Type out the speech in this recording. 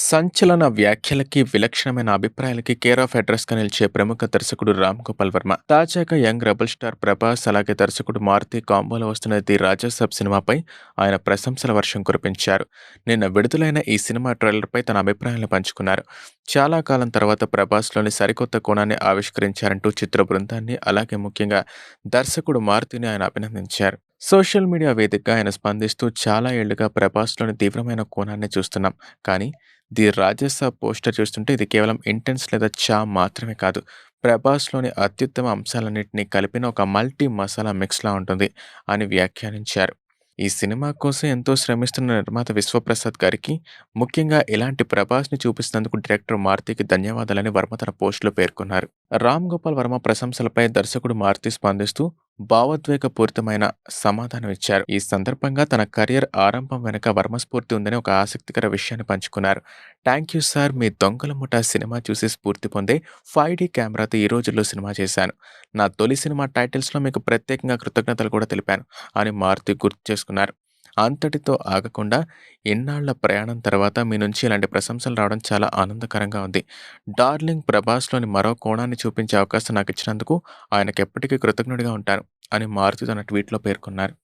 సంచలన వ్యాఖ్యలకి, విలక్షణమైన అభిప్రాయాలకి care of అడ్రస్‌గా నిలిచే ప్రముఖ దర్శకుడు 'రామ్ గోపాల్ వర్మ'. తాజాగా యంగ్ రెబెల్ స్టార్ 'ప్రభాస్' అలాగే దర్శకుడు 'మారుతి' కాంబోలో వస్తున్న 'ది రాజాసాబ్' సినిమాపై ఆయన ప్రశంసల వర్షం కురిపించారు. నిన్న విడుదలైన ఈ సినిమా ట్రైలర్‌పై తన అభిప్రాయాలను పంచుకున్నారు. చాలా కాలం తర్వాత 'ప్రభాస్‌లోని సరికొత్త కోణాన్ని ఆవిష్కరించారంటూ చిత్ర బృందాన్ని, అలాగే ముఖ్యంగా దర్శకుడు 'మారుతిని' ఆయన అభినందించారు. సోషల్ మీడియా వేదికగా ఆయన స్పందిస్తూ చాలా ఏళ్లుగా 'ప్రభాస్‌లోని తీవ్రమైన కోణాన్ని చూస్తున్నాం. కానీ 'ది రాజసాబ్' పోస్టర్ చూస్తుంటే ఇది కేవలం ఇంటెన్స్ లేదా చామ్ మాత్రమే కాదు. 'ప్రభాస్‌లోని అత్యుత్తమ అంశాలన్నిటిని కలిపిన ఒక మల్టీ మసాలా మిక్స్‌లా ఉంటుంది' అని వ్యాఖ్యానించారు. ఈ సినిమా కోసం ఎంతో శ్రమిస్తున్న నిర్మాత విశ్వప్రసాద్ గారికి, ముఖ్యంగా ఇలాంటి 'ప్రభాస్‌ని' చూపిస్తున్నందుకు డైరెక్టర్ మారుతికి ధన్యవాదాలని వర్మ తన పోస్ట్‌లో పేర్కొన్నారు. రామ్ గోపాల్ వర్మ ప్రశంసలపై దర్శకుడు మారుతి స్పందిస్తూ భావోద్వేగపూరితమైన సమాధానం ఇచ్చారు. ఈ సందర్భంగా తన కెరియర్ ఆరంభం వెనుక వర్మ స్ఫూర్తి ఉందని ఒక ఆసక్తికర విషయాన్ని పంచుకున్నారు. థ్యాంక్ యూ సార్, మీ 'దొంగల ముఠా' సినిమా చూసి స్ఫూర్తి పొందే 5D కెమెరాతో ఈ రోజుల్లో సినిమా చేశాను. నా తొలి సినిమా టైటిల్స్‌లో మీకు ప్రత్యేకంగా కృతజ్ఞతలు కూడా తెలిపాను అని మారుతి గుర్తు చేసుకున్నారు. అంతటితో ఆగకుండా, ఇన్నాళ్ల ప్రయాణం తర్వాత మీ నుంచి ఇలాంటి ప్రశంసలు రావడం చాలా ఆనందకరంగా ఉంది. 'డార్లింగ్' 'ప్రభాస్‌లోని మరో కోణాన్ని చూపించే అవకాశం నాకిచ్చినందుకు ఆయనకెప్పటికీ కృతజ్ఞుడిగా ఉంటాను అని మారుతి తన ట్వీట్‌లో పేర్కొన్నారు.